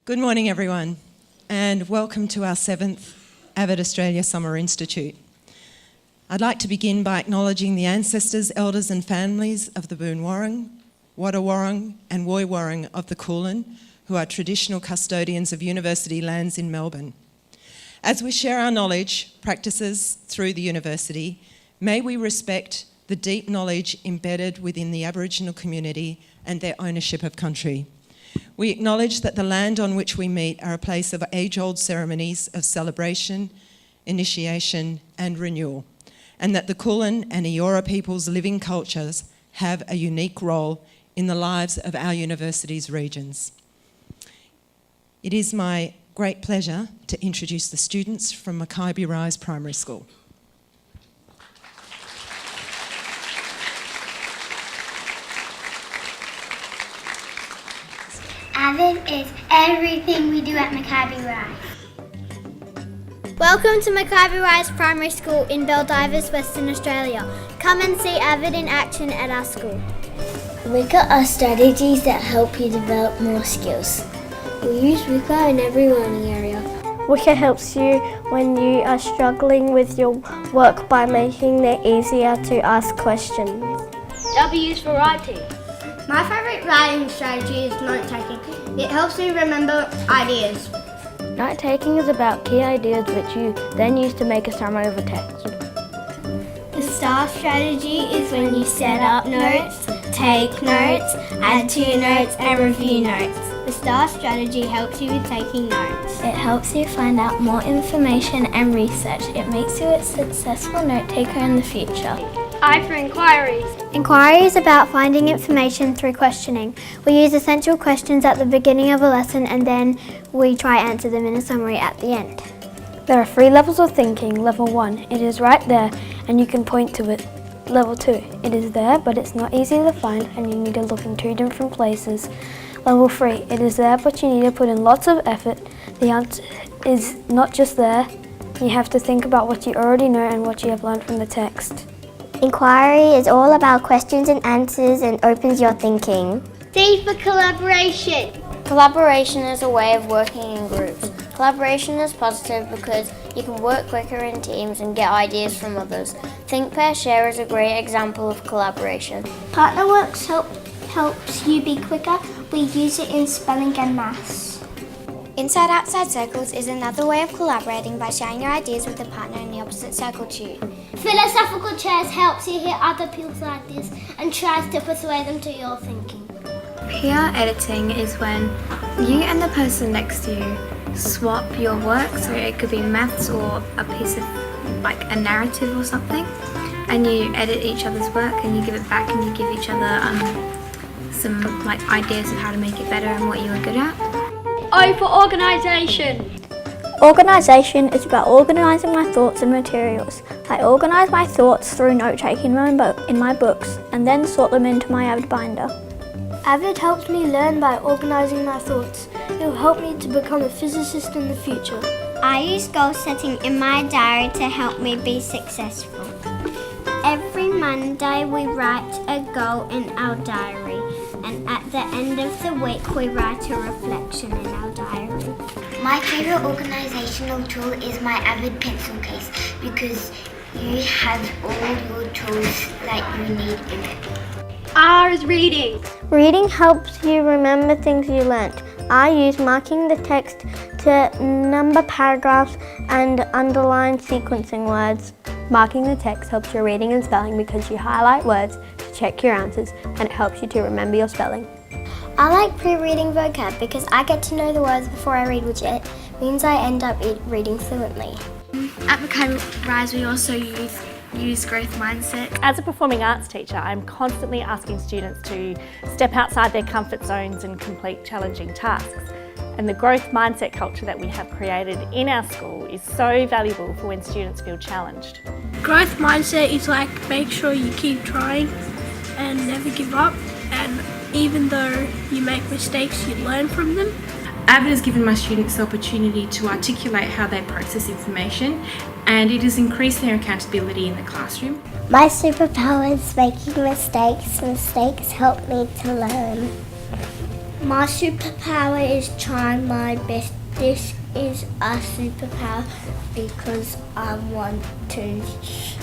Good morning, everyone, and welcome to our 7th Avid Australia Summer Institute. I'd like to begin by acknowledging the ancestors, elders and families of the Boonwurrung, Wadawurrung and Woiwurrung of the Kulin, who are traditional custodians of university lands in Melbourne. As we share our knowledge, practices through the university, may we respect the deep knowledge embedded within the Aboriginal community and their ownership of country. We acknowledge that the land on which we meet are a place of age-old ceremonies of celebration, initiation and renewal, and that the Kulin and Eora people's living cultures have a unique role in the lives of our university's regions. It is my great pleasure to introduce the students from Mackay Rise Primary School. Avid is everything we do at Mackay Rise. Welcome to Mackay Rise Primary School in Baldivis, Western Australia. Come and see Avid in action at our school. Wicca are strategies that help you develop more skills. We use Wicca in every learning area. Wicca helps you when you are struggling with your work by making it easier to ask questions. W is for writing. My favourite writing strategy is note-taking. It helps me remember ideas. Note-taking is about key ideas which you then use to make a summary of a text. The STAR strategy is when you set up notes, take notes, add to notes and review notes. The STAR strategy helps you with taking notes. It helps you find out more information and research. It makes you a successful note taker in the future. I for inquiries. Inquiry is about finding information through questioning. We use essential questions at the beginning of a lesson and then we try to answer them in a summary at the end. There are 3 levels of thinking. Level 1, it is right there and you can point to it. Level 2, it is there but it's not easy to find and you need to look in 2 different places. Level 3, it is there but you need to put in lots of effort. The answer is not just there. You have to think about what you already know and what you have learned from the text. Inquiry is all about questions and answers and opens your thinking. C for collaboration. Collaboration is a way of working in groups. Collaboration is positive because you can work quicker in teams and get ideas from others. Think, pair, share is a great example of collaboration. Partnerworks helps you be quicker. We use it in spelling and maths. Inside-outside circles is another way of collaborating by sharing your ideas with a partner in the opposite circle to you. Philosophical chairs helps you hear other people's ideas and tries to persuade them to your thinking. Peer editing is when you and the person next to you swap your work, so it could be maths or a piece of like a narrative or something, and you edit each other's work and you give it back and you give each other some like ideas of how to make it better and what you are good at. O for organisation. Organisation is about organising my thoughts and materials. I organise my thoughts through note-taking in my books and then sort them into my Avid binder. Avid helps me learn by organising my thoughts. It will help me to become a physicist in the future. I use goal setting in my diary to help me be successful. Every Monday we write a goal in our diary, and at the end of the week we write a reflection in our diary. My favourite organisational tool is my Avid pencil case because you have all your tools that you need in it. R is reading. Reading helps you remember things you learnt. I use marking the text to number paragraphs and underline sequencing words. Marking the text helps your reading and spelling because you highlight words to check your answers and it helps you to remember your spelling. I like pre-reading vocab because I get to know the words before I read, which means I end up reading fluently. At Mackay Rise we also use growth mindset. As a performing arts teacher, I'm constantly asking students to step outside their comfort zones and complete challenging tasks. And the growth mindset culture that we have created in our school is so valuable for when students feel challenged. Growth mindset is like make sure you keep trying and never give up, and even though you make mistakes, you learn from them. Avid has given my students the opportunity to articulate how they process information, and it has increased their accountability in the classroom. My superpower is making mistakes. Mistakes help me to learn. My superpower is trying my best. This is a superpower because I want to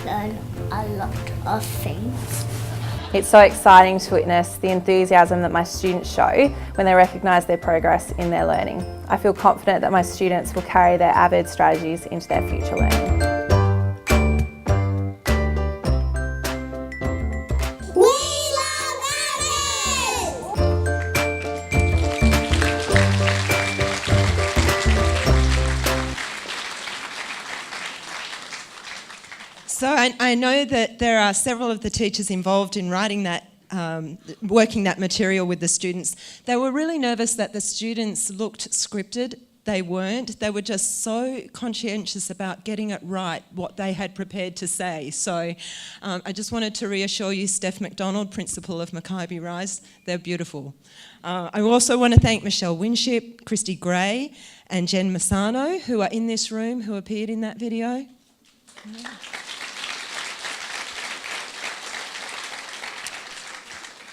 learn a lot of things. It's so exciting to witness the enthusiasm that my students show when they recognise their progress in their learning. I feel confident that my students will carry their Avid strategies into their future learning. So I know that there are several of the teachers involved in writing that, working that material with the students. They were really nervous that the students looked scripted. They weren't. They were just so conscientious about getting it right, what they had prepared to say. So I just wanted to reassure you, Steph McDonald, Principal of Mackay Rise, they're beautiful. I also want to thank Michelle Winship, Christy Gray and Jen Massano, who are in this room, who appeared in that video. Yeah.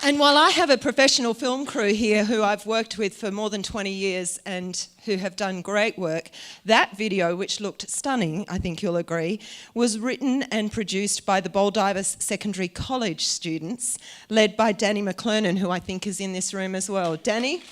And while I have a professional film crew here who I've worked with for more than 20 years and who have done great work, that video, which looked stunning, I think you'll agree, was written and produced by the Baldivis Secondary College students, led by Danny McClernon, who I think is in this room as well. Danny?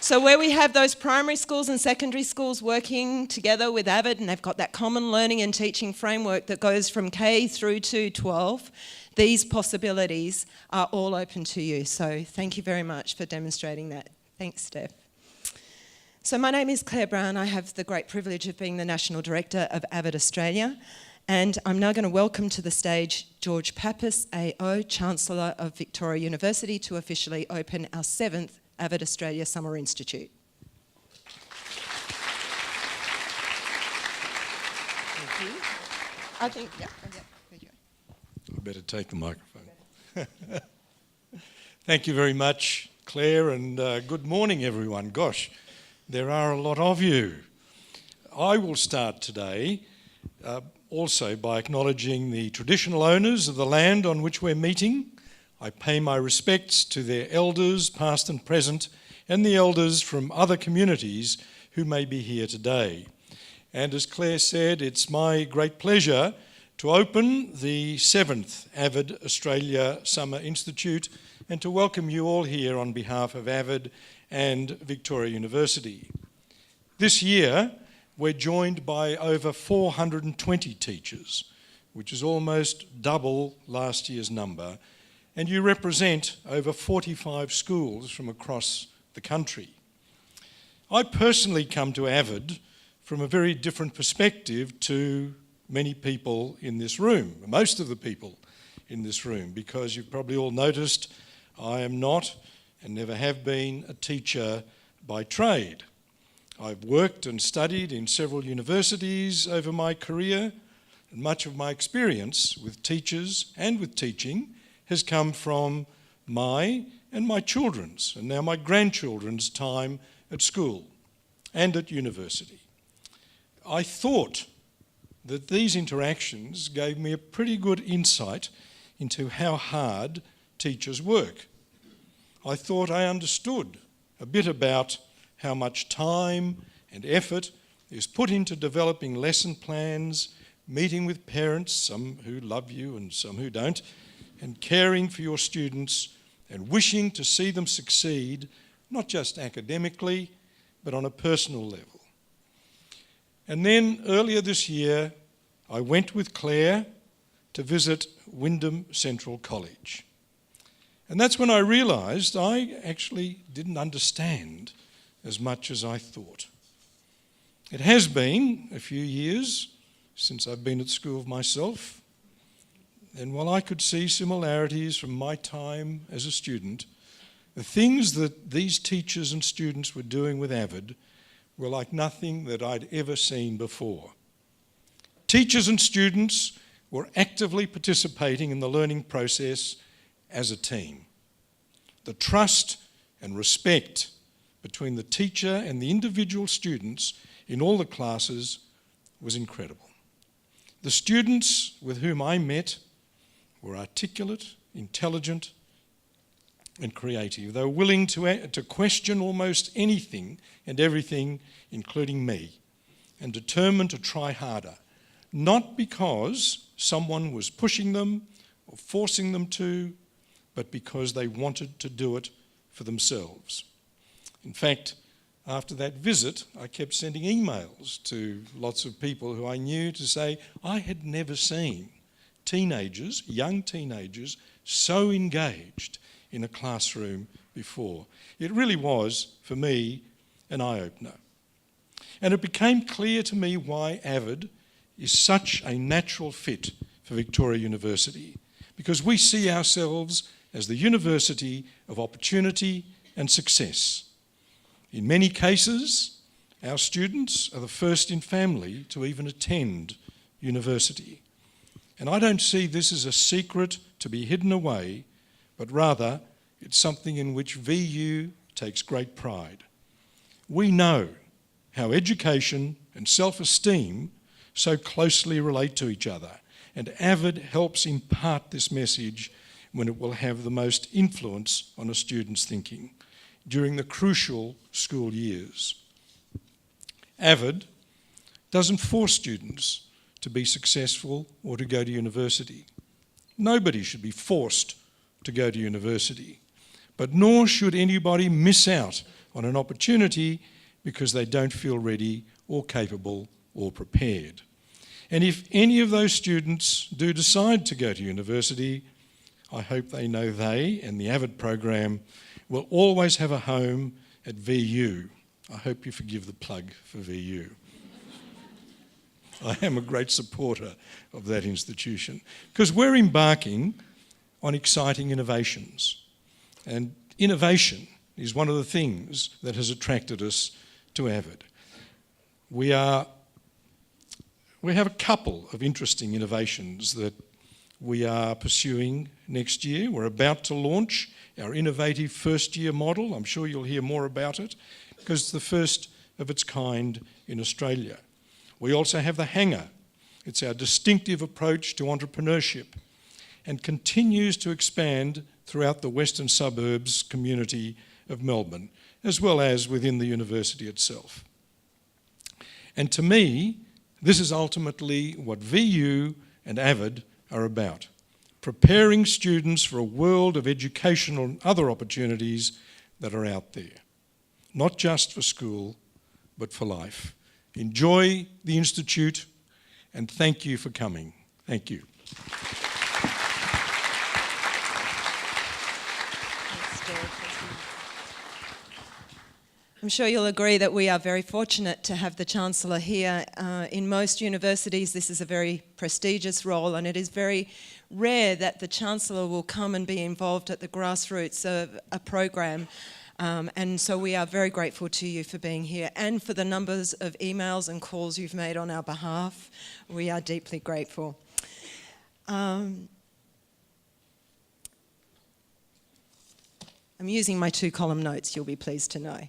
So where we have those primary schools and secondary schools working together with Avid, and they've got that common learning and teaching framework that goes from K through to 12, these possibilities are all open to you. So thank you very much for demonstrating that. Thanks, Steph. So my name is Claire Brown. I have the great privilege of being the National Director of Avid Australia. And I'm now going to welcome to the stage George Pappas, AO, Chancellor of Victoria University, to officially open our 7th Avid Australia Summer Institute. Thank you. I think, yeah. There you go. I better take the microphone. Thank you very much, Claire, and good morning, everyone. Gosh, there are a lot of you. I will start today also by acknowledging the traditional owners of the land on which we're meeting. I pay my respects to their elders, past and present, and the elders from other communities who may be here today. And as Claire said, it's my great pleasure to open the 7th Avid Australia Summer Institute and to welcome you all here on behalf of Avid and Victoria University. This year, we're joined by over 420 teachers, which is almost double last year's number, and you represent over 45 schools from across the country. I personally come to Avid from a very different perspective to many people in this room, most of the people in this room, because you've probably all noticed I am not and never have been a teacher by trade. I've worked and studied in several universities over my career, and much of my experience with teachers and with teaching has come from my and my children's, and now my grandchildren's time at school and at university. I thought that these interactions gave me a pretty good insight into how hard teachers work. I thought I understood a bit about how much time and effort is put into developing lesson plans, meeting with parents, some who love you and some who don't, and caring for your students and wishing to see them succeed, not just academically, but on a personal level. And then earlier this year, I went with Claire to visit Wyndham Central College. And that's when I realised I actually didn't understand as much as I thought. It has been a few years since I've been at school myself, and while I could see similarities from my time as a student, the things that these teachers and students were doing with Avid were like nothing that I'd ever seen before. Teachers and students were actively participating in the learning process as a team. The trust and respect between the teacher and the individual students in all the classes was incredible. The students with whom I met were articulate, intelligent, and creative. They were willing to question almost anything and everything, including me, and determined to try harder, not because someone was pushing them or forcing them to, but because they wanted to do it for themselves. In fact, after that visit, I kept sending emails to lots of people who I knew to say I had never seen teenagers, young teenagers, so engaged in a classroom before. It really was, for me, an eye-opener. And it became clear to me why Avid is such a natural fit for Victoria University, because we see ourselves as the university of opportunity and success. In many cases, our students are the first in family to even attend university. And I don't see this as a secret to be hidden away, but rather it's something in which VU takes great pride. We know how education and self-esteem so closely relate to each other, and Avid helps impart this message when it will have the most influence on a student's thinking during the crucial school years. Avid doesn't force students to be successful or to go to university. Nobody should be forced to go to university, but nor should anybody miss out on an opportunity because they don't feel ready or capable or prepared. And if any of those students do decide to go to university, I hope they know they and the Avid program will always have a home at VU. I hope you forgive the plug for VU. I am a great supporter of that institution because we're embarking on exciting innovations. And innovation is one of the things that has attracted us to Avid. We have a couple of interesting innovations that we are pursuing next year. We're about to launch our innovative first-year model. I'm sure you'll hear more about it because it's the first of its kind in Australia. We also have the Hangar. It's our distinctive approach to entrepreneurship and continues to expand throughout the western suburbs community of Melbourne, as well as within the university itself. And to me, this is ultimately what VU and Avid are about, preparing students for a world of educational and other opportunities that are out there, not just for school, but for life. Enjoy the Institute, and thank you for coming. Thank you. I'm sure you'll agree that we are very fortunate to have the Chancellor here. In most universities, this is a very prestigious role, and it is very rare that the Chancellor will come and be involved at the grassroots of a program. And so we are very grateful to you for being here and for the numbers of emails and calls you've made on our behalf. We are deeply grateful. I'm using my 2-column notes, you'll be pleased to know.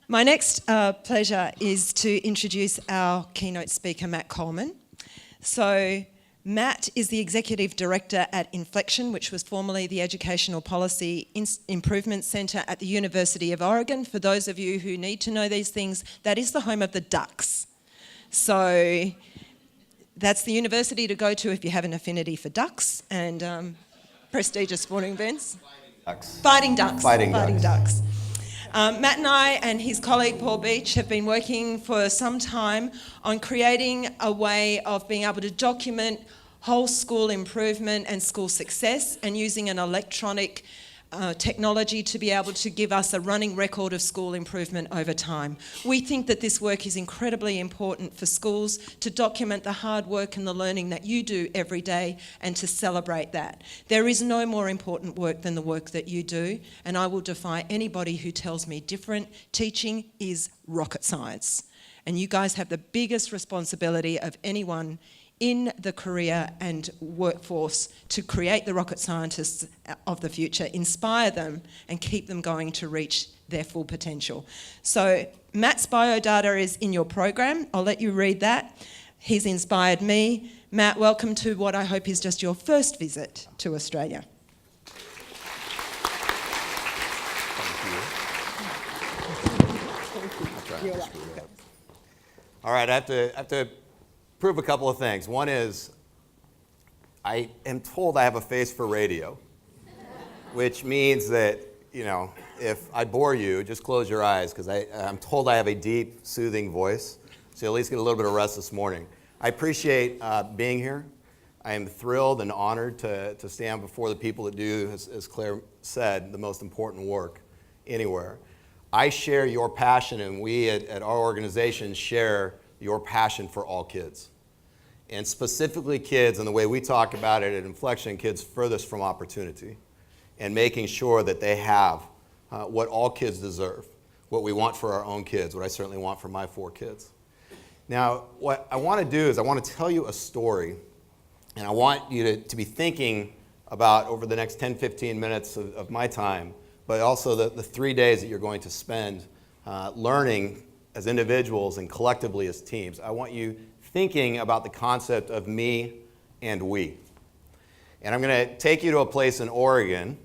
My next pleasure is to introduce our keynote speaker, Matt Coleman. So Matt is the Executive Director at Inflection, which was formerly the Educational Policy Improvement Centre at the University of Oregon. For those of you who need to know these things, that is the home of the Ducks. So that's the university to go to if you have an affinity for ducks and prestigious sporting events. Fighting Ducks. Fighting Ducks. Matt and I and his colleague Paul Beach have been working for some time on creating a way of being able to document whole school improvement and school success and using an electronic technology to be able to give us a running record of school improvement over time. We think that this work is incredibly important for schools to document the hard work and the learning that you do every day and to celebrate that. There is no more important work than the work that you do, and I will defy anybody who tells me different. Teaching is rocket science, and you guys have the biggest responsibility of anyone in the career and workforce to create the rocket scientists of the future, inspire them and keep them going to reach their full potential. So Matt's biodata is in your program. I'll let you read that. He's inspired me. Matt, welcome to what I hope is just your first visit to Australia. All right, I have to prove a couple of things. One is, I am told I have a face for radio, which means that, if I bore you, just close your eyes, because I'm told I have a deep, soothing voice, so you'll at least get a little bit of rest this morning. I appreciate being here. I am thrilled and honored to stand before the people that do, as Claire said, the most important work anywhere. I share your passion, and we at our organization share your passion for all kids. And specifically kids, and the way we talk about it at Inflection, kids furthest from opportunity, and making sure that they have what all kids deserve, what we want for our own kids, what I certainly want for my 4 kids. Now, what I want to do is I want to tell you a story, and I want you to be thinking about, over the next 10, 15 minutes of my time, but also the 3 days that you're going to spend learning as individuals and collectively as teams. I want you thinking about the concept of me and we. And I'm going to take you to a place in Oregon,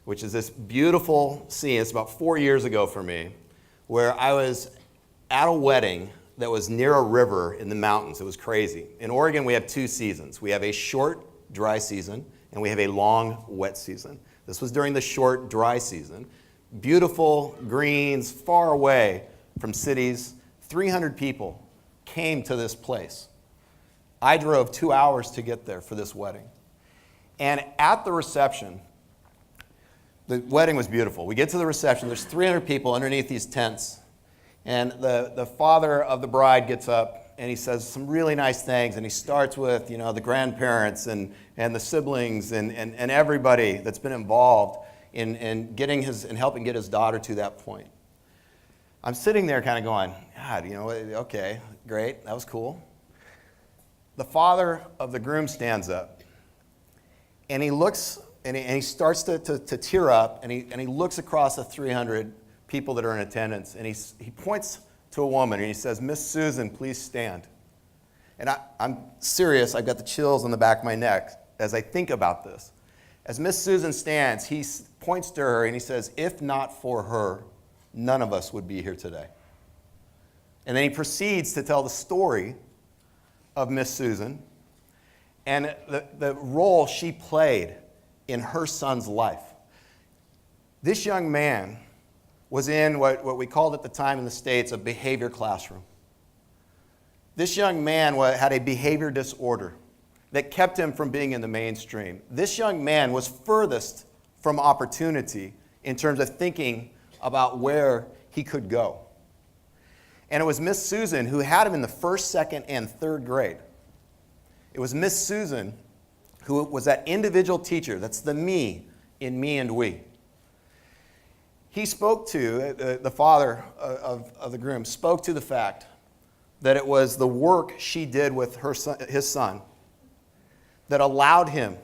which is this beautiful scene. It's about 4 years ago for me, where I was at a wedding that was near a river in the mountains. It was crazy. In Oregon, we have 2 seasons. We have a short, dry season, and we have a long, wet season. This was during the short, dry season. Beautiful greens, far away from cities. 300 people came to this place. I drove 2 hours to get there for this wedding. And at the reception, the wedding was beautiful. We get to the reception. There's 300 people underneath these tents. And the father of the bride gets up, and he says some really nice things, and he starts with, the grandparents and the siblings and everybody that's been involved in getting and helping get his daughter to that point. I'm sitting there kind of going, God, okay, great, that was cool. The father of the groom stands up, and he looks, and he starts to tear up, and he looks across the 300 people that are in attendance, and he points to a woman, and he says, Miss Susan, please stand. And I'm serious, I've got the chills on the back of my neck as I think about this. As Miss Susan stands, he points to her and he says, if not for her, none of us would be here today. And then he proceeds to tell the story of Miss Susan and the role she played in her son's life. This young man was in what we called at the time in the States a behavior classroom. This young man had a behavior disorder that kept him from being in the mainstream. This young man was furthest from opportunity in terms of thinking about where he could go. And it was Miss Susan who had him in the 1st, 2nd, and 3rd grade. It was Miss Susan who was that individual teacher, that's the me in me and we. He spoke to, the father of the groom, spoke to the fact that it was the work she did with his son that allowed him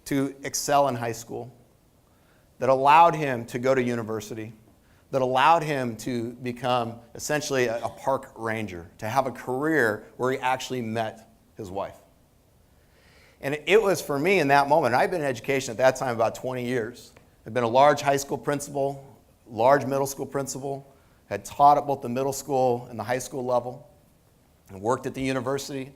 to excel in high school, that allowed him to go to university, that allowed him to become essentially a park ranger, to have a career where he actually met his wife. And it was for me in that moment, and I've been in education at that time about 20 years. I've been a large high school principal, large middle school principal, had taught at both the middle school and the high school level, and worked at the university.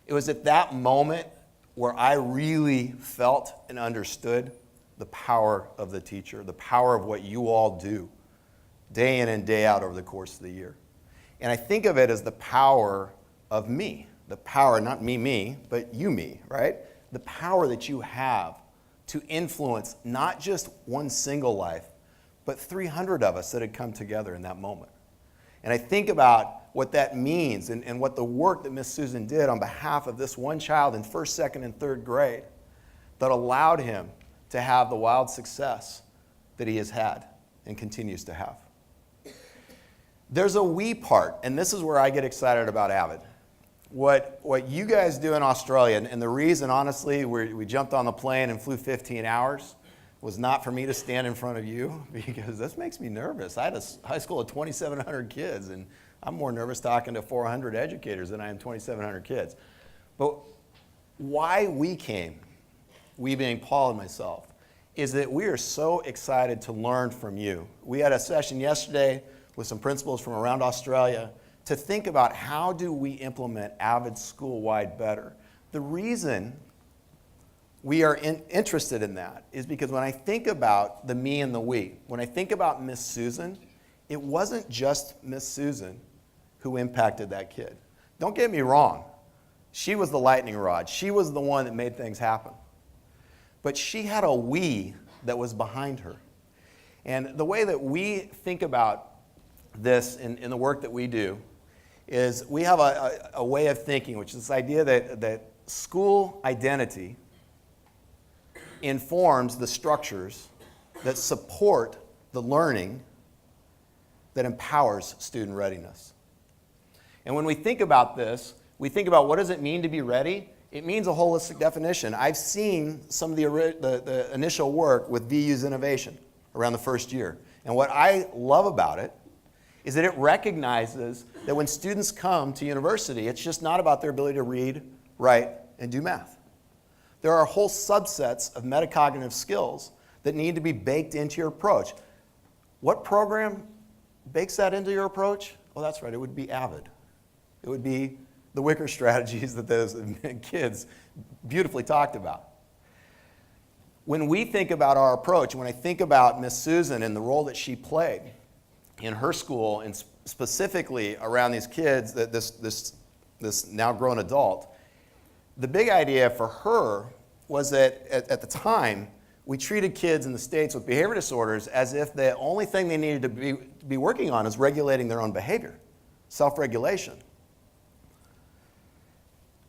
It was at that moment where I really felt and understood the power of the teacher, the power of what you all do day in and day out over the course of the year. And I think of it as the power of me, the power, not me, but you, me, right? The power that you have to influence not just one single life, but 300 of us that had come together in that moment. And I think about what that means and what the work that Miss Susan did on behalf of this one child in 1st, 2nd, and 3rd grade that allowed him to have the wild success that he has had and continues to have. There's a we part, and this is where I get excited about Avid. What you guys do in Australia, and the reason, honestly, we jumped on the plane and flew 15 hours was not for me to stand in front of you, because this makes me nervous. I had a high school of 2,700 kids, and I'm more nervous talking to 400 educators than I am 2,700 kids. But why we came, we being Paul and myself, is that we are so excited to learn from you. We had a session yesterday with some principals from around Australia to think about how do we implement Avid school-wide better. The reason we are interested in that is because when I think about the me and the we, when I think about Miss Susan, it wasn't just Miss Susan who impacted that kid. Don't get me wrong. She was the lightning rod. She was the one that made things happen. But she had a we that was behind her. And the way that we think about this in the work that we do is we have a way of thinking, which is this idea that school identity informs the structures that support the learning that empowers student readiness. And when we think about this, we think about what does it mean to be ready? It means a holistic definition. I've seen some of the initial work with VU's innovation around the first year. And what I love about it is that it recognizes that when students come to university, it's just not about their ability to read, write, and do math. There are whole subsets of metacognitive skills that need to be baked into your approach. What program bakes that into your approach? Well, that's right, it would be Avid. It would be the wicker strategies that those kids beautifully talked about. When we think about our approach, when I think about Miss Susan and the role that she played in her school, and specifically around these kids, this now grown adult, the big idea for her was that at the time, we treated kids in the States with behavior disorders as if the only thing they needed to be working on is regulating their own behavior, self-regulation.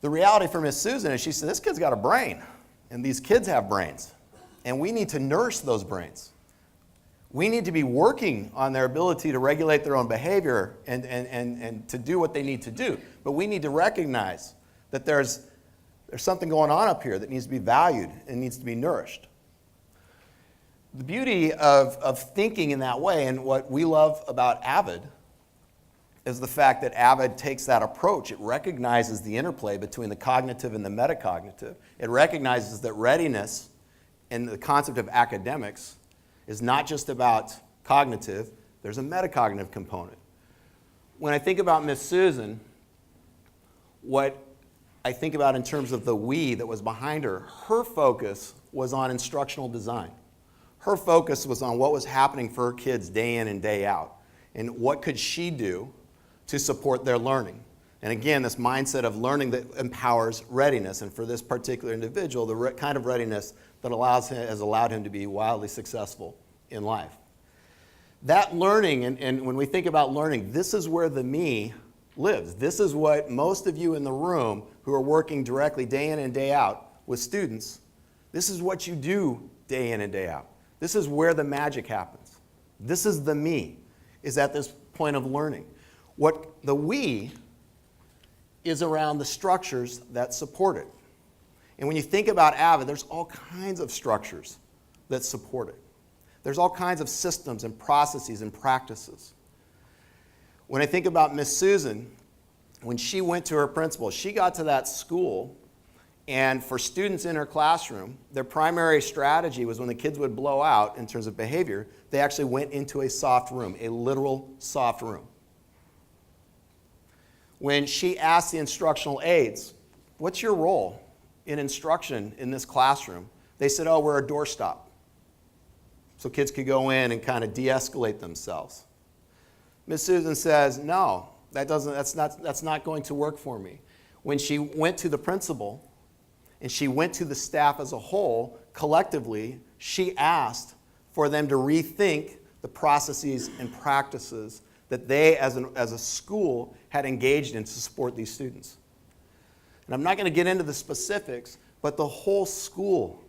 The reality for Miss Susan is she said, this kid's got a brain, and these kids have brains, and we need to nurse those brains. We need to be working on their ability to regulate their own behavior and to do what they need to do. But we need to recognize that there's something going on up here that needs to be valued and needs to be nourished. The beauty of thinking in that way, and what we love about Avid, is the fact that Avid takes that approach. It recognizes the interplay between the cognitive and the metacognitive. It recognizes that readiness and the concept of academics is not just about cognitive, there's a metacognitive component. When I think about Miss Susan, what I think about in terms of the we that was behind her, her focus was on instructional design. Her focus was on what was happening for her kids day in and day out, and what could she do to support their learning. And again, this mindset of learning that empowers readiness, and for this particular individual, the kind of readiness that has allowed him to be wildly successful in life. That learning, and when we think about learning, this is where the me lives. This is what most of you in the room who are working directly day in and day out with students, this is what you do day in and day out. This is where the magic happens. This is the me, is at this point of learning. What the we is around the structures that support it. And when you think about Avid, there's all kinds of structures that support it. There's all kinds of systems and processes and practices. When I think about Miss Susan, when she went to her principal, she got to that school, and for students in her classroom, their primary strategy was when the kids would blow out in terms of behavior, they actually went into a soft room, a literal soft room. When she asked the instructional aides, what's your role in instruction in this classroom? They said, oh, we're a doorstop. So kids could go in and kind of de-escalate themselves. Miss Susan says, no, that's not going to work for me. When she went to the principal and she went to the staff as a whole, collectively, she asked for them to rethink the processes and practices that they, as a school, had engaged in to support these students. And I'm not going to get into the specifics, but the whole school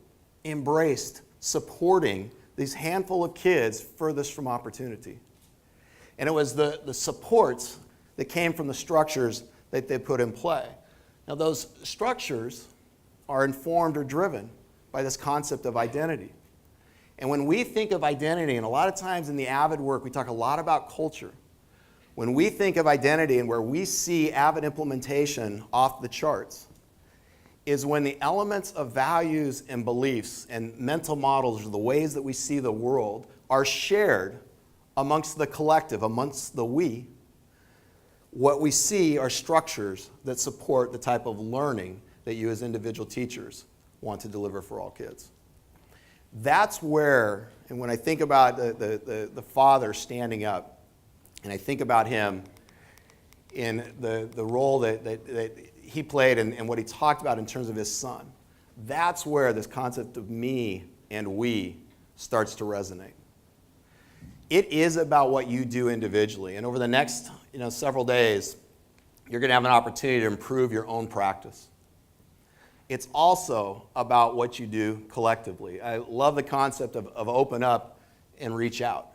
embraced supporting these handful of kids furthest from opportunity. And it was the supports that came from the structures that they put in play. Now, those structures are informed or driven by this concept of identity. And when we think of identity, and a lot of times in the Avid work, we talk a lot about culture. When we think of identity and where we see Avid implementation off the charts, is when the elements of values and beliefs and mental models, or the ways that we see the world, are shared amongst the collective, amongst the we. What we see are structures that support the type of learning that you as individual teachers want to deliver for all kids. That's where, and when I think about the father standing up, and I think about him in the role that he played and what he talked about in terms of his son, that's where this concept of me and we starts to resonate. It is about what you do individually, and over the next several days, you're going to have an opportunity to improve your own practice. It's also about what you do collectively. I love the concept of open up and reach out.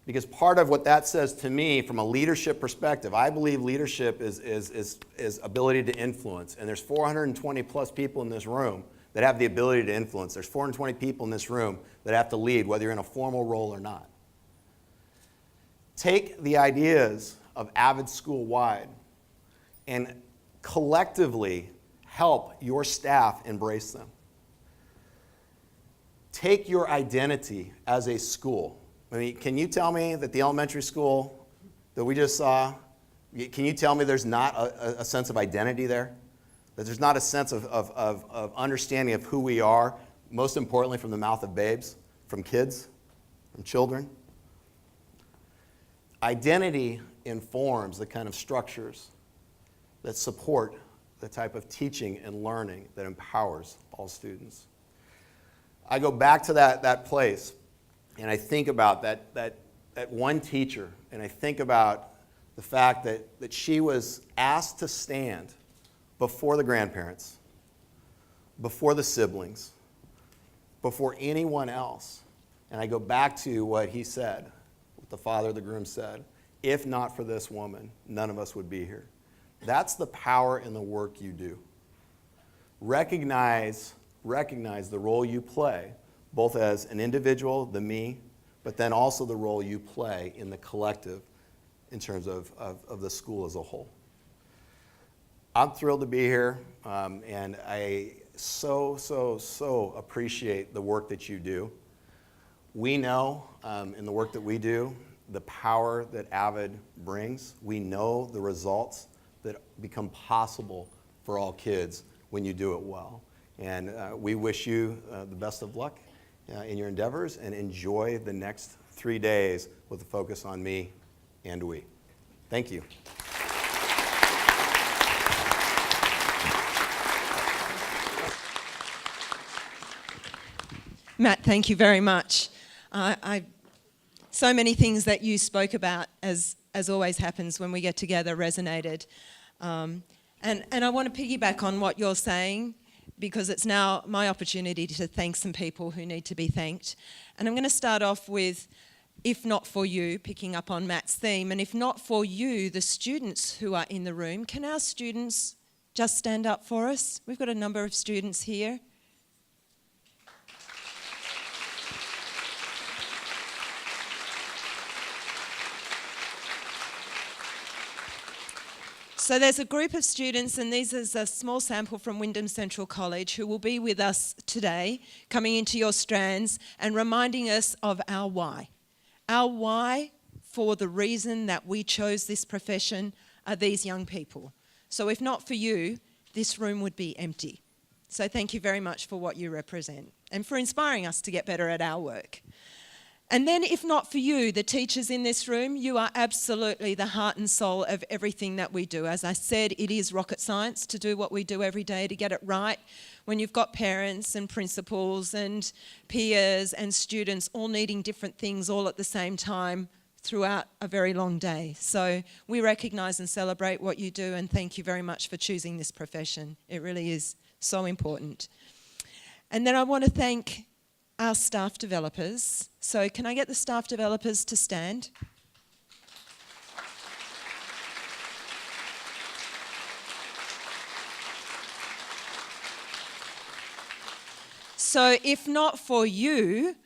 Because part of what that says to me from a leadership perspective, I believe leadership is ability to influence. And there's 420 plus people in this room that have the ability to influence. There's 420 people in this room that have to lead, whether you're in a formal role or not. Take the ideas of Avid school-wide and collectively help your staff embrace them. Take your identity as a school. I mean, can you tell me that the elementary school that we just saw, can you tell me there's not a sense of identity there? That there's not a sense of understanding of who we are, most importantly from the mouth of babes, from kids, from children? Identity informs the kind of structures that support the type of teaching and learning that empowers all students. I go back to that place, and I think about that one teacher, and I think about the fact that she was asked to stand before the grandparents, before the siblings, before anyone else. And I go back to what he said, what the father of the groom said, if not for this woman, none of us would be here. That's the power in the work you do. Recognize the role you play, both as an individual, the me, but then also the role you play in the collective in terms of the school as a whole. I'm thrilled to be here, and I so appreciate the work that you do. We know in the work that we do, the power that Avid brings. We know the results that become possible for all kids when you do it well. And we wish you the best of luck in your endeavors, and enjoy the next 3 days with a focus on me and we. Thank you. Matt, thank you very much. So many things that you spoke about, as always happens when we get together, resonated. And I want to piggyback on what you're saying, because it's now my opportunity to thank some people who need to be thanked. And I'm going to start off with, if not for you, picking up on Matt's theme, and if not for you, the students who are in the room. Can our students just stand up for us? We've got a number of students here. So there's a group of students, and this is a small sample from Wyndham Central College, who will be with us today, coming into your strands and reminding us of our why. Our why for the reason that we chose this profession are these young people. So if not for you, this room would be empty. So thank you very much for what you represent and for inspiring us to get better at our work. And then if not for you, the teachers in this room, you are absolutely the heart and soul of everything that we do. As I said, it is rocket science to do what we do every day, to get it right, when you've got parents and principals and peers and students all needing different things all at the same time throughout a very long day. So we recognise and celebrate what you do, and thank you very much for choosing this profession. It really is so important. And then I want to thank our staff developers. So can I get the staff developers to stand? So if not for you,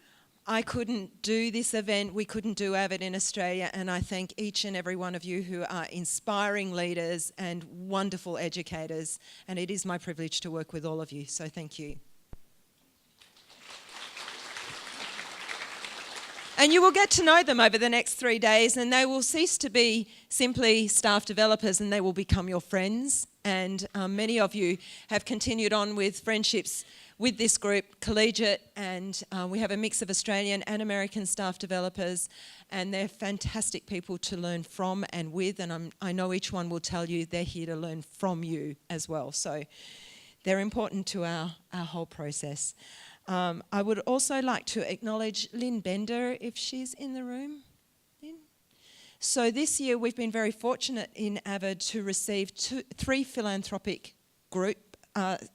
I couldn't do this event, we couldn't do Avid in Australia, and I thank each and every one of you who are inspiring leaders and wonderful educators, and it is my privilege to work with all of you, so thank you. And you will get to know them over the next 3 days, and they will cease to be simply staff developers and they will become your friends. And many of you have continued on with friendships with this group, collegiate, and we have a mix of Australian and American staff developers, and they're fantastic people to learn from and with, and I know each one will tell you they're here to learn from you as well. So they're important to our whole process. I would also like to acknowledge Lynn Bender, if she's in the room. Lynn? So this year we've been very fortunate in Avid to receive 3 philanthropic group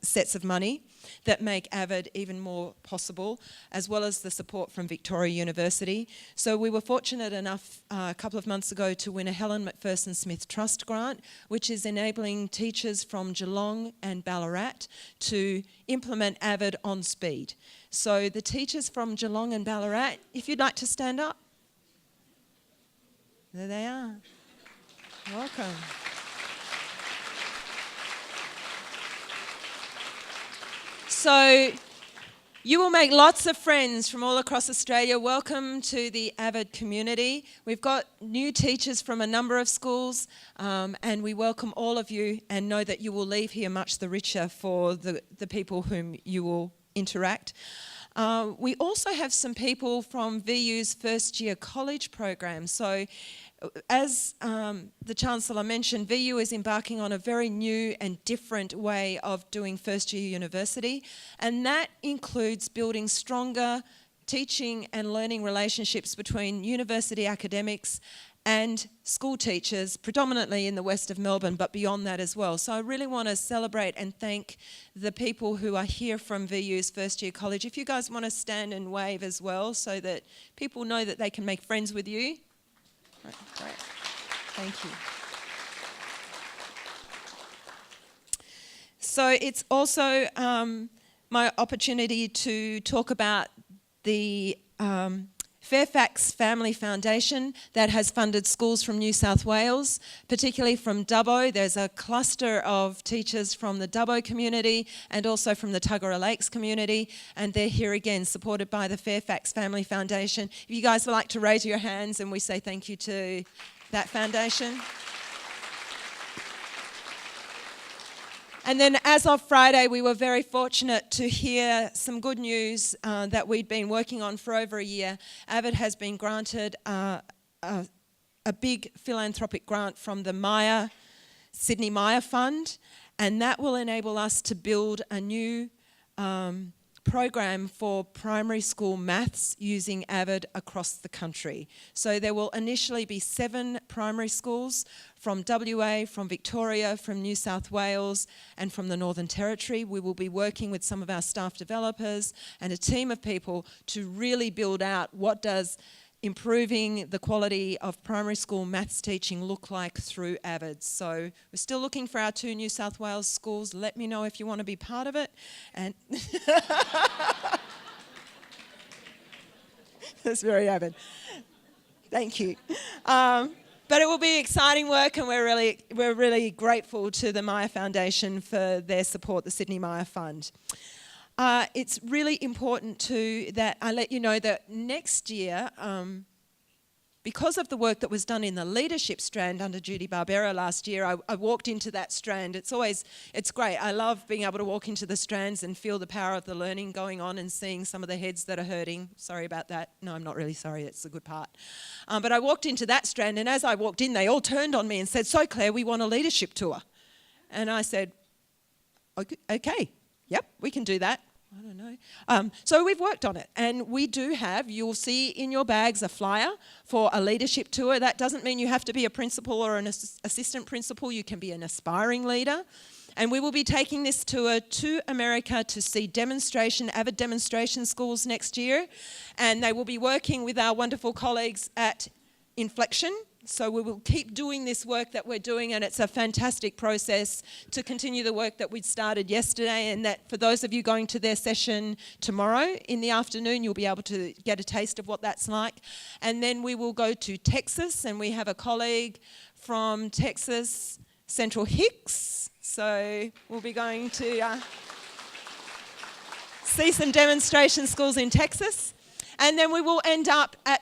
sets of money that make Avid even more possible, as well as the support from Victoria University. So we were fortunate enough a couple of months ago to win a Helen McPherson Smith Trust grant, which is enabling teachers from Geelong and Ballarat to implement Avid on speed. So the teachers from Geelong and Ballarat, if you'd like to stand up. There they are. Welcome. So you will make lots of friends from all across Australia. Welcome to the Avid community. We've got new teachers from a number of schools, and we welcome all of you and know that you will leave here much the richer for the people whom you will interact. We also have some people from VU's first year college program. So as the Chancellor mentioned, VU is embarking on a very new and different way of doing first year university, and that includes building stronger teaching and learning relationships between university academics and school teachers, predominantly in the west of Melbourne, but beyond that as well. So I really want to celebrate and thank the people who are here from VU's first year college. If you guys want to stand and wave as well so that people know that they can make friends with you. Great. Thank you. So it's also my opportunity to talk about the Fairfax Family Foundation that has funded schools from New South Wales, particularly from Dubbo. There's a cluster of teachers from the Dubbo community and also from the Tuggerah Lakes community, and they're here again supported by the Fairfax Family Foundation. If you guys would like to raise your hands and we say thank you to that foundation. And then as of Friday, we were very fortunate to hear some good news that we'd been working on for over a year. Avid has been granted a big philanthropic grant from the Sydney Maya Fund, and that will enable us to build a new program for primary school maths using Avid across the country. So there will initially be 7 primary schools from WA, from Victoria, from New South Wales, and from the Northern Territory. We will be working with some of our staff developers and a team of people to really build out what does improving the quality of primary school maths teaching look like through Avid. So we're still looking for our 2 New South Wales schools. Let me know if you want to be part of it. And that's very Avid. Thank you. But it will be exciting work, and we're really grateful to the Maya Foundation for their support, the Sydney Maya Fund. It's really important too that I let you know that next year, because of the work that was done in the leadership strand under Judy Barbera last year, I walked into that strand. It's great. I love being able to walk into the strands and feel the power of the learning going on and seeing some of the heads that are hurting. Sorry about that. No, I'm not really sorry. It's a good part. But I walked into that strand, and as I walked in, they all turned on me and said, "So Claire, we want a leadership tour." And I said, "Okay. Yep, we can do that." I don't know. So we've worked on it, and we do have, you'll see in your bags a flyer for a leadership tour. That doesn't mean you have to be a principal or an assistant principal. You can be an aspiring leader. And we will be taking this tour to America to see Avid demonstration schools next year. And they will be working with our wonderful colleagues at Inflection So we will keep doing this work that we're doing, and it's a fantastic process to continue the work that we started yesterday, and that for those of you going to their session tomorrow in the afternoon, you'll be able to get a taste of what that's like. And then we will go to Texas, and we have a colleague from Texas, Central Hicks. So we'll be going to see some demonstration schools in Texas. And then we will end up at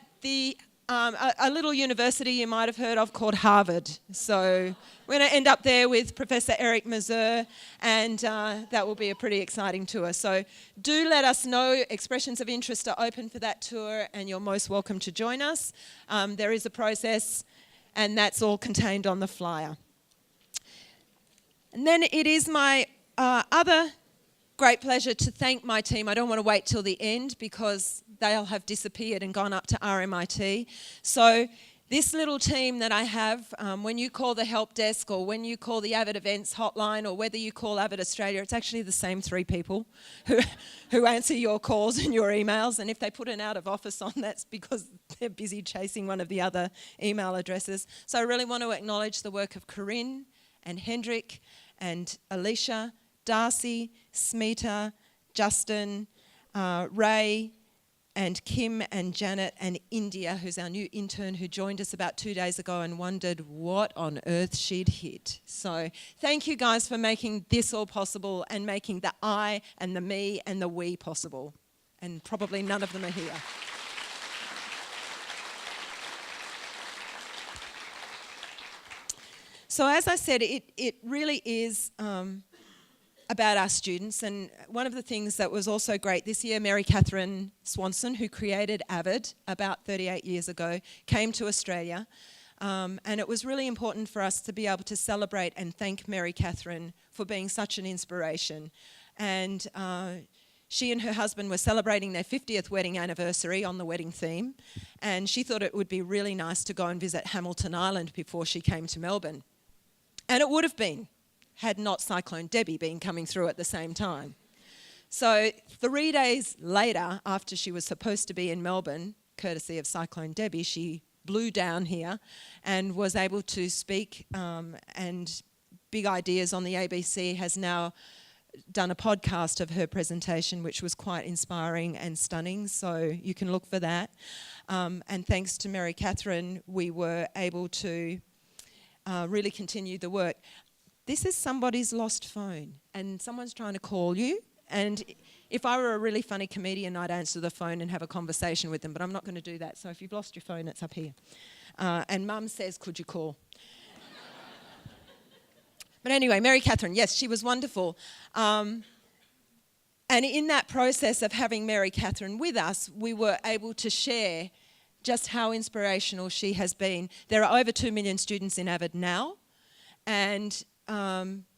a little university you might have heard of called Harvard. So we're going to end up there with Professor Eric Mazur, and that will be a pretty exciting tour. So do let us know. Expressions of interest are open for that tour, and you're most welcome to join us. There is a process, and that's all contained on the flyer. And then it is my other great pleasure to thank my team. I don't want to wait till the end because they'll have disappeared and gone up to RMIT. So this little team that I have, when you call the help desk or when you call the Avid Events hotline or whether you call Avid Australia, it's actually the same three people who answer your calls and your emails. And if they put an out of office on, that's because they're busy chasing one of the other email addresses. So I really want to acknowledge the work of Corinne and Hendrik and Alicia, Darcy, Smita, Justin, Ray, and Kim and Janet and India, who's our new intern who joined us about 2 days ago and wondered what on earth she'd hit. So thank you guys for making this all possible and making the I and the me and the we possible. And probably none of them are here. So as I said, it really is about our students, and one of the things that was also great this year, Mary Catherine Swanson, who created Avid about 38 years ago, came to Australia, and it was really important for us to be able to celebrate and thank Mary Catherine for being such an inspiration. And she and her husband were celebrating their 50th wedding anniversary on the wedding theme, and she thought it would be really nice to go and visit Hamilton Island before she came to Melbourne. And it would have been, had not Cyclone Debbie been coming through at the same time. So 3 days later, after she was supposed to be in Melbourne, courtesy of Cyclone Debbie, she blew down here and was able to speak, and Big Ideas on the ABC has now done a podcast of her presentation, which was quite inspiring and stunning, so you can look for that. And thanks to Mary Catherine, we were able to really continue the work. This is somebody's lost phone, and someone's trying to call you, and if I were a really funny comedian, I'd answer the phone and have a conversation with them, but I'm not going to do that. So if you've lost your phone, it's up here. And Mum says, could you call? But anyway, Mary Catherine, yes, she was wonderful. And in that process of having Mary Catherine with us, we were able to share just how inspirational she has been. There are over 2 million students in Avid now, and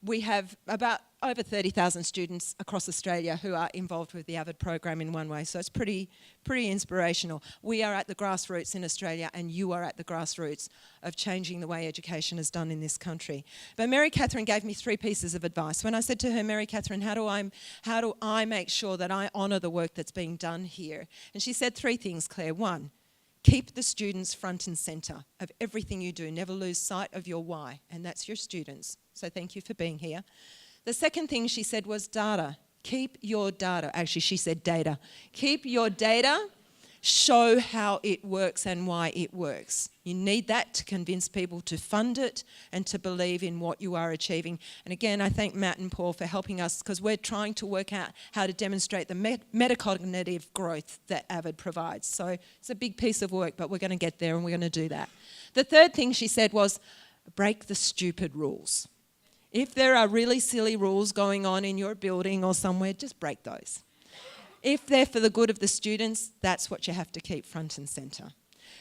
we have about over 30,000 students across Australia who are involved with the Avid program in one way, so it's pretty inspirational. We are at the grassroots in Australia, and you are at the grassroots of changing the way education is done in this country. But Mary Catherine gave me 3 pieces of advice. When I said to her, Mary Catherine, how do I make sure that I honour the work that's being done here? And she said 3 things, Claire. 1, keep the students front and centre of everything you do. Never lose sight of your why, and that's your students. So thank you for being here. The second thing she said was data. Keep your data. Actually, she said data. Keep your data. Show how it works and why it works. You need that to convince people to fund it and to believe in what you are achieving. And again, I thank Matt and Paul for helping us, because we're trying to work out how to demonstrate the metacognitive growth that Avid provides. So it's a big piece of work, but we're going to get there and we're going to do that. The third thing she said was break the stupid rules. If there are really silly rules going on in your building or somewhere, just break those. If they're for the good of the students, that's what you have to keep front and centre.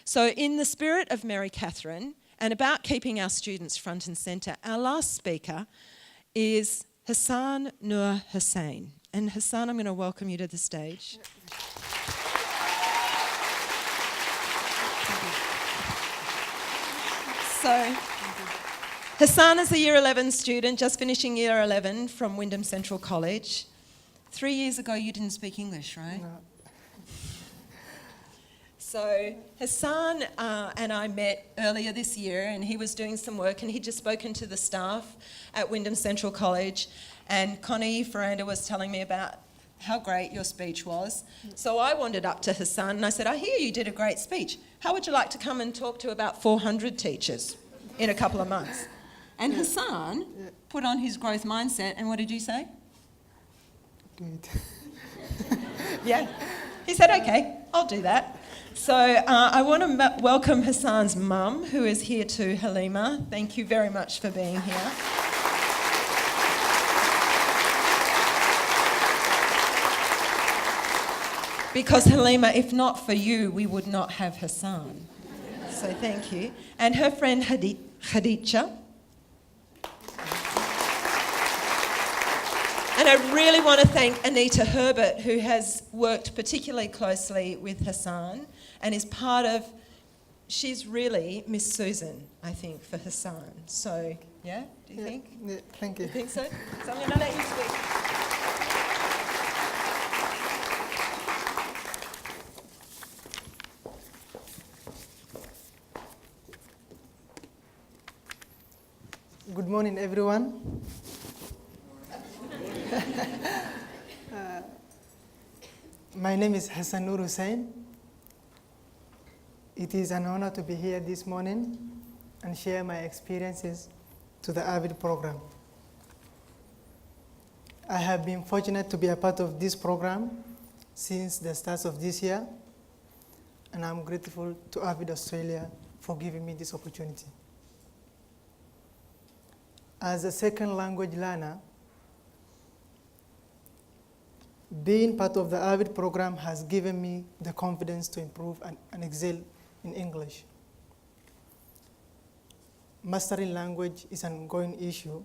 So in the spirit of Mary Catherine and about keeping our students front and centre, our last speaker is Hassan Noor Hussain. And Hassan, I'm going to welcome you to the stage. So Hassan is a Year 11 student, just finishing Year 11 from Wyndham Central College. 3 years ago, you didn't speak English, right? No. So Hassan and I met earlier this year, and he was doing some work, and he'd just spoken to the staff at Wyndham Central College, and Connie Ferranda was telling me about how great your speech was. So I wandered up to Hassan and I said, I hear you did a great speech. How would you like to come and talk to about 400 teachers in a couple of months? And Hassan put on his growth mindset, and what did you say? Good. Yeah. He said, okay, I'll do that. So I want to welcome Hassan's mum, who is here too, Halima. Thank you very much for being here. Because Halima, if not for you, we would not have Hassan. So thank you. And her friend Khadija. And I really want to thank Anita Herbert, who has worked particularly closely with Hassan and is part of, she's really Miss Susan, I think, for Hassan. So, yeah, do you think? Yeah, thank you. You think so? So I'm going to let you speak. Good morning, everyone. My name is Hassan Noor. It is an honor to be here this morning and share my experiences to the Avid program. I have been fortunate to be a part of this program since the start of this year, and I'm grateful to Avid Australia for giving me this opportunity. As a second language learner, being part of the Avid program has given me the confidence to improve and excel in English. Mastering language is an ongoing issue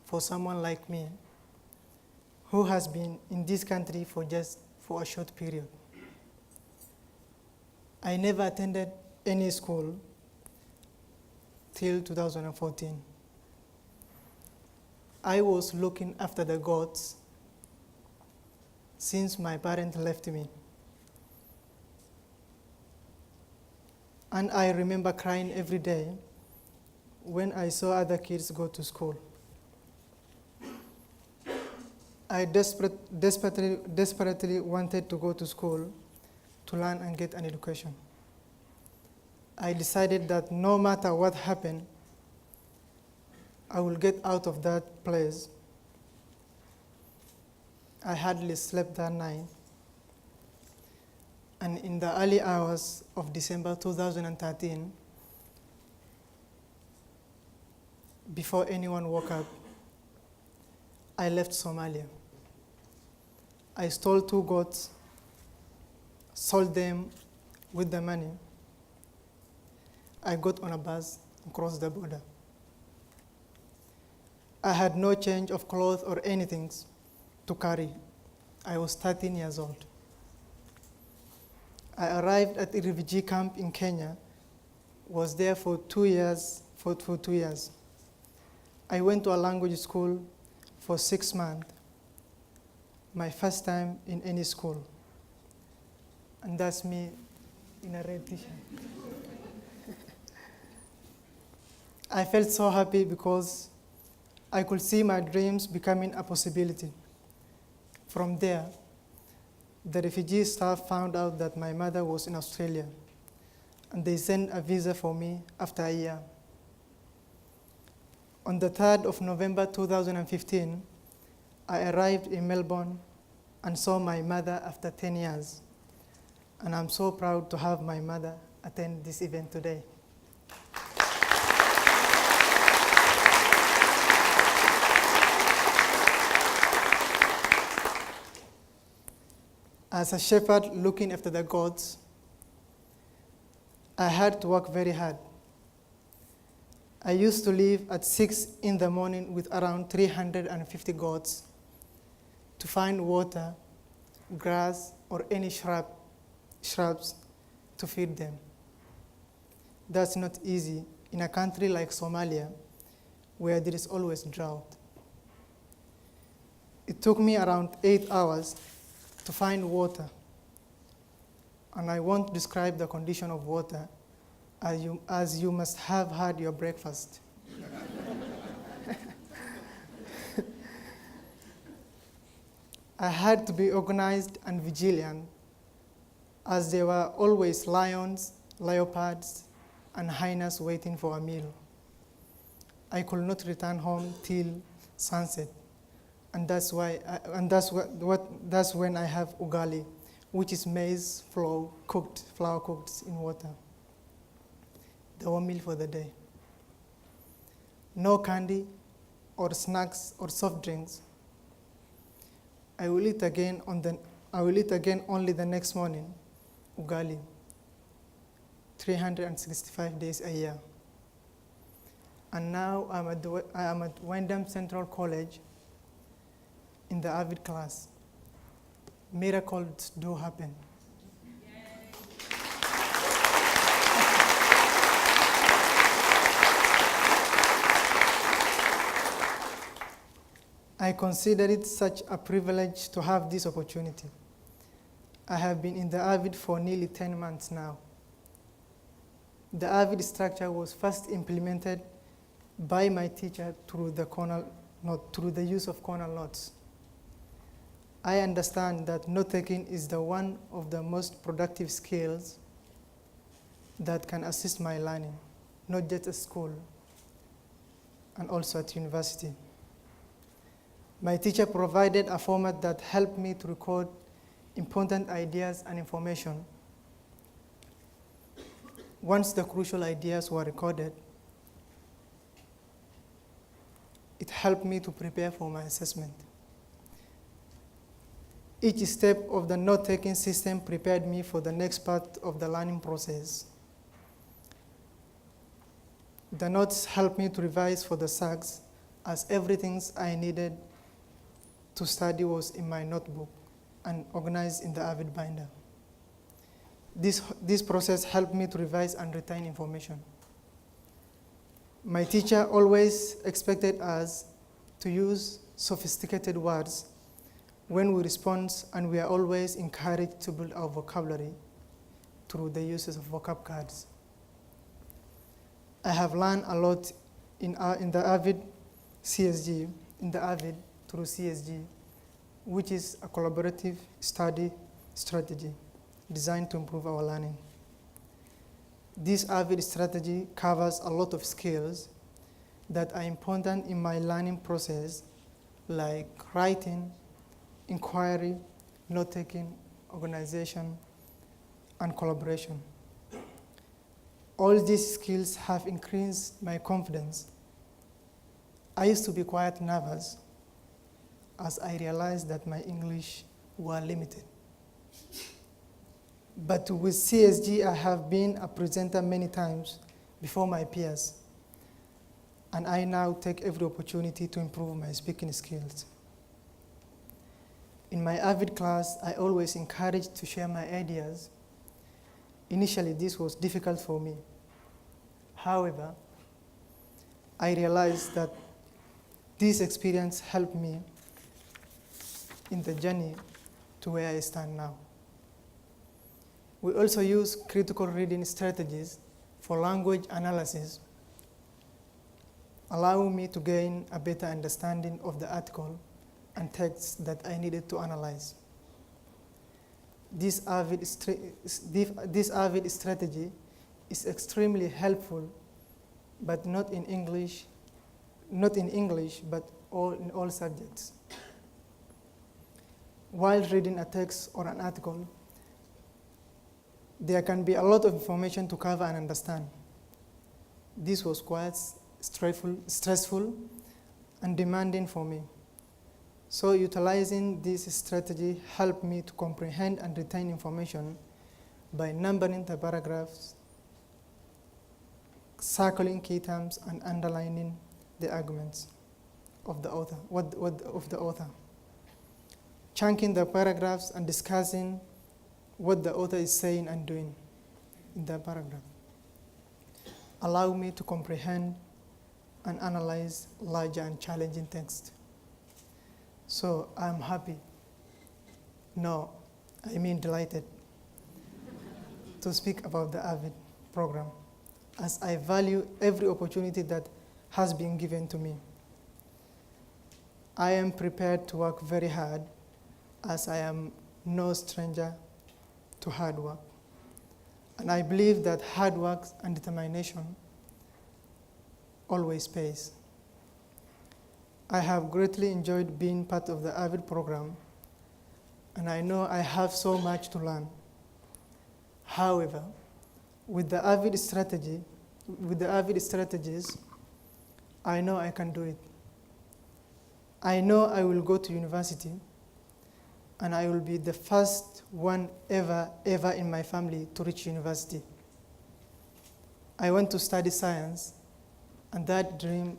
for someone like me who has been in this country for a short period. I never attended any school till 2014. I was looking after the goats since my parents left me. And I remember crying every day when I saw other kids go to school. I desperately wanted to go to school to learn and get an education. I decided that no matter what happened, I will get out of that place. I hardly slept that night. And in the early hours of December 2013, before anyone woke up, I left Somalia. I stole 2 goats, sold them with the money. I got on a bus and crossed the border. I had no change of clothes or anything to carry. I was 13 years old. I arrived at a refugee camp in Kenya, was there for 2 years. I went to a language school for 6 months, my first time in any school. And that's me in a red t-shirt. I felt so happy because I could see my dreams becoming a possibility. From there, the refugee staff found out that my mother was in Australia, and they sent a visa for me after a year. On the 3rd of November 2015, I arrived in Melbourne and saw my mother after 10 years. And I'm so proud to have my mother attend this event today. As a shepherd looking after the goats, I had to work very hard. I used to leave at 6 in the morning with around 350 goats to find water, grass, or any shrubs to feed them. That's not easy in a country like Somalia, where there is always drought. It took me around 8 hours to find water. and I won't describe the condition of water as you must have had your breakfast. I had to be organized and vigilant, as there were always lions, leopards, and hyenas waiting for a meal. I could not return home till sunset, and that's when I have ugali, which is maize flour cooked in water. The one meal for the day. No candy or snacks or soft drinks. I will eat again only the next morning, ugali, 365 days a year. And now I am at Wyndham Central College in the Avid class. Miracles do happen. I consider it such a privilege to have this opportunity. I have been in the Avid for nearly 10 months now. The Avid structure was first implemented by my teacher through the use of corner notes. I understand that note-taking is one of the most productive skills that can assist my learning, not just at school, and also at university. My teacher provided a format that helped me to record important ideas and information. Once the crucial ideas were recorded, it helped me to prepare for my assessment. Each step of the note-taking system prepared me for the next part of the learning process. The notes helped me to revise for the SAGs, as everything I needed to study was in my notebook and organized in the Avid binder. This process helped me to revise and retain information. My teacher always expected us to use sophisticated words when we respond, and we are always encouraged to build our vocabulary through the uses of vocab cards. I have learned a lot in the Avid CSG, through CSG, which is a collaborative study strategy designed to improve our learning. This Avid strategy covers a lot of skills that are important in my learning process, like writing, inquiry, note-taking, organization, and collaboration. All these skills have increased my confidence. I used to be quite nervous as I realized that my English were limited. But with CSG, I have been a presenter many times before my peers, and I now take every opportunity to improve my speaking skills. In my Avid class, I always encouraged to share my ideas. Initially, this was difficult for me. However, I realized that this experience helped me in the journey to where I stand now. We also use critical reading strategies for language analysis, allowing me to gain a better understanding of the article and text that I needed to analyze. This Avid strategy is extremely helpful, but not in English, but in all subjects. While reading a text or an article, there can be a lot of information to cover and understand. This was quite stressful and demanding for me. So utilizing this strategy helped me to comprehend and retain information by numbering the paragraphs, circling key terms, and underlining the arguments of the author. Chunking the paragraphs and discussing what the author is saying and doing in the paragraph allow me to comprehend and analyze larger and challenging text. So I'm happy. No, I mean delighted to speak about the Avid program, as I value every opportunity that has been given to me. I am prepared to work very hard, as I am no stranger to hard work. And I believe that hard work and determination always pays. I have greatly enjoyed being part of the Avid program, and I know I have so much to learn. However, with the Avid strategies, I know I can do it. I know I will go to university, and I will be the first one ever in my family to reach university. I want to study science, and that dream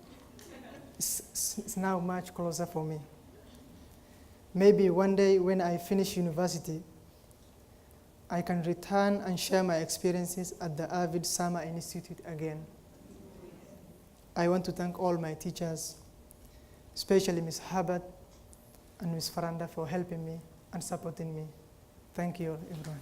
is now much closer for me. Maybe one day when I finish university, I can return and share my experiences at the Avid Summer Institute again. I want to thank all my teachers, especially Ms. Herbert and Ms. Faranda, for helping me and supporting me. Thank you, everyone.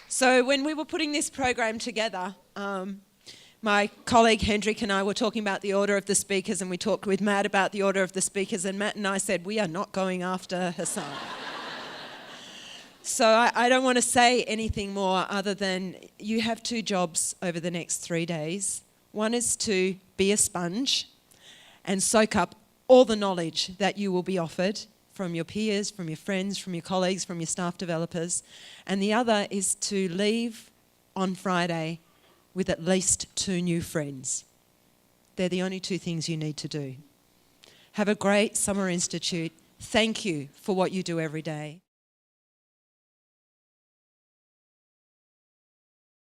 So when we were putting this program together, my colleague Hendrik and I were talking about the order of the speakers, and we talked with Matt about the order of the speakers, and Matt and I said, we are not going after Hassan. So I don't want to say anything more other than you have two jobs over the next 3 days. One is to be a sponge and soak up all the knowledge that you will be offered from your peers, from your friends, from your colleagues, from your staff developers. And the other is to leave on Friday with at least 2 new friends. They're the only 2 things you need to do. Have a great Summer Institute. Thank you for what you do every day.